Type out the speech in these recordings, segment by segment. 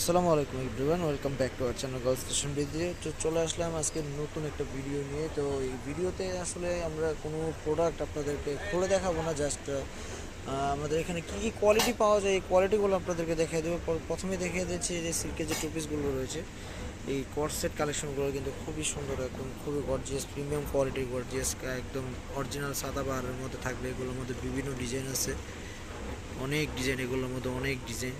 আসসালামু আলাইকুম everyone, welcome back to our channel girls fashion video. তো চলে আসলাম আজকে নতুন একটা ভিডিও নিয়ে। তো এই ভিডিওতে আসলে আমরা কোনো প্রোডাক্ট আপনাদেরকে খুলে দেখাবো না, জাস্ট আমাদের এখানে কী কী কোয়ালিটি পাওয়া যায় এই কোয়ালিটিগুলো আপনাদেরকে দেখিয়ে দেবো। প্রথমে দেখিয়ে দিচ্ছি যে সিল্কের যে টু পিসগুলো রয়েছে, এই কর্সেট কালেকশনগুলো কিন্তু খুবই সুন্দর, একদম খুবই গর্জিয়াস, প্রিমিয়াম কোয়ালিটির গর্জিয়াস, একদম অরিজিনাল সাদা বাহারের মধ্যে থাকবে। এগুলোর মধ্যে বিভিন্ন ডিজাইন আছে, অনেক ডিজাইন, এগুলোর মধ্যে অনেক ডিজাইন।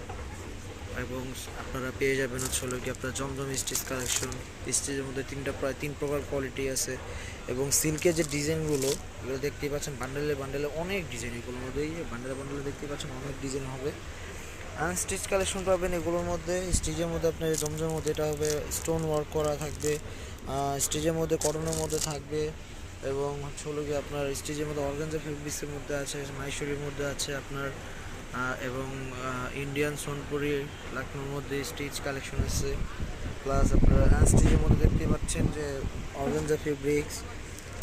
এবং আপনারা পেয়ে যাবেন হলো কি আপনার জমজম স্টিচ কালেকশন। স্টিচের মধ্যে প্রায় তিন প্রকার কোয়ালিটি আছে। এবং সিল্কের যে ডিজাইনগুলো, এগুলো দেখতেই পাচ্ছেন বান্ডেলে বান্ডেলে অনেক ডিজাইন, এগুলোর মধ্যে বান্ডেলে বান্ডেলে দেখতেই পাচ্ছেন অনেক ডিজাইন হবে। আনস্টিচ কালেকশন পাবেন এগুলোর মধ্যে। স্টিচের মধ্যে আপনার জমজমের মধ্যে এটা হবে স্টোন ওয়ার্ক করা থাকবে, স্টিচের মধ্যে কটনের মধ্যে থাকবে। এবং হলো কি আপনার স্টিচের মধ্যে অর্গানজা ফেব্রিক্সের মধ্যে আছে, মাইশোরির মধ্যে আছে আপনার, এবং ইন্ডিয়ান সোনপুরি লখনৌর মধ্যে স্টিচ কালেকশন আছে। প্লাস আপনারা আনস্টিচের মধ্যে দেখতে পাচ্ছেন যে organza fabrics,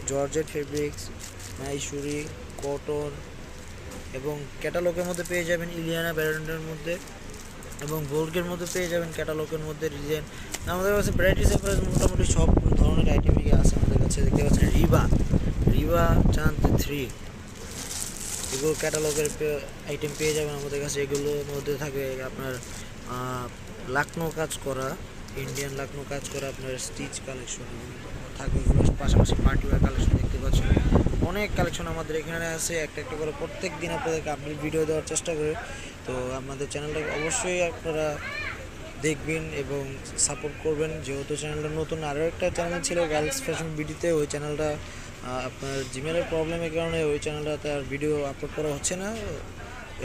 georgette fabrics, Mysori, cotton. এবং ক্যাটালগের মধ্যে পেয়ে যাবেন ইলিয়ানা ব্র্যান্ডের মধ্যে, এবং ভোল্কের মধ্যে পেয়ে যাবেন ক্যাটালগের মধ্যে ডিজাইন। আমাদের কাছে ভ্যারাইটিস মোটামুটি সব ধরনের আইটেমই আছে আমাদের কাছে। দেখতে পাচ্ছেন রিবা, রিবা চাঁদ 3, এগুলো ক্যাটালগের আইটেম পেয়ে যাবেন আমাদের কাছে। এগুলোর মধ্যে থাকবে আপনার লাকনো কাজ করা, ইন্ডিয়ান লাকনো কাজ করা আপনার স্টিচ কালেকশন থাকবে। এগুলোর পাশাপাশি পার্টিওয়ার কালেকশন দেখতে পাচ্ছেন, অনেক কালেকশন আমাদের এখানে আছে। একটা একটা করে প্রত্যেক দিন আপনাদেরকে আপডেট ভিডিও দেওয়ার চেষ্টা করে। তো আমাদের চ্যানেলটাকে অবশ্যই আপনারা দেখবেন এবং সাপোর্ট করবেন। যেহেতু চ্যানেলটা নতুন, আরও একটা চ্যানেল ছিল গার্লস ফ্যাশন বিডিতে, ওই চ্যানেলটা আপনার জিমেলের প্রবলেমের কারণে ওই চ্যানেলটাতে আর ভিডিও আপলোড করা হচ্ছে না।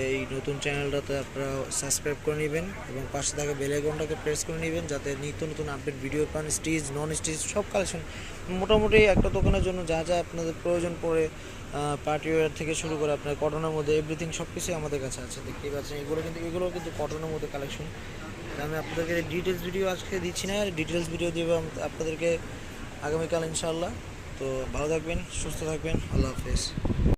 এই নতুন চ্যানেলটাতে আপনারা সাবস্ক্রাইব করে নেবেন এবং পাশে থাকা বেল আইকনটাকে প্রেস করে নেবেন, যাতে নিত্য নতুন আপডেট ভিডিও পান। স্টিচ, নন স্টিচ সব কালেকশন মোটামুটি একটা দোকানের জন্য যা যা আপনাদের প্রয়োজন পড়ে, পার্টিওয়্যার থেকে শুরু করে আপনার কটনের মধ্যে এভরিথিং সব কিছুই আমাদের কাছে আছে। দেখতেই পাচ্ছেন এগুলো কিন্তু কটনের মধ্যে কালেকশন। আমি আপনাদেরকে ডিটেলস ভিডিও আজকে দিচ্ছি না, ডিটেলস ভিডিও দেবো আপনাদেরকে আগামীকাল ইনশাআল্লাহ। তো ভালো থাকবেন, সুস্থ থাকবেন, আল্লাহ হাফেজ।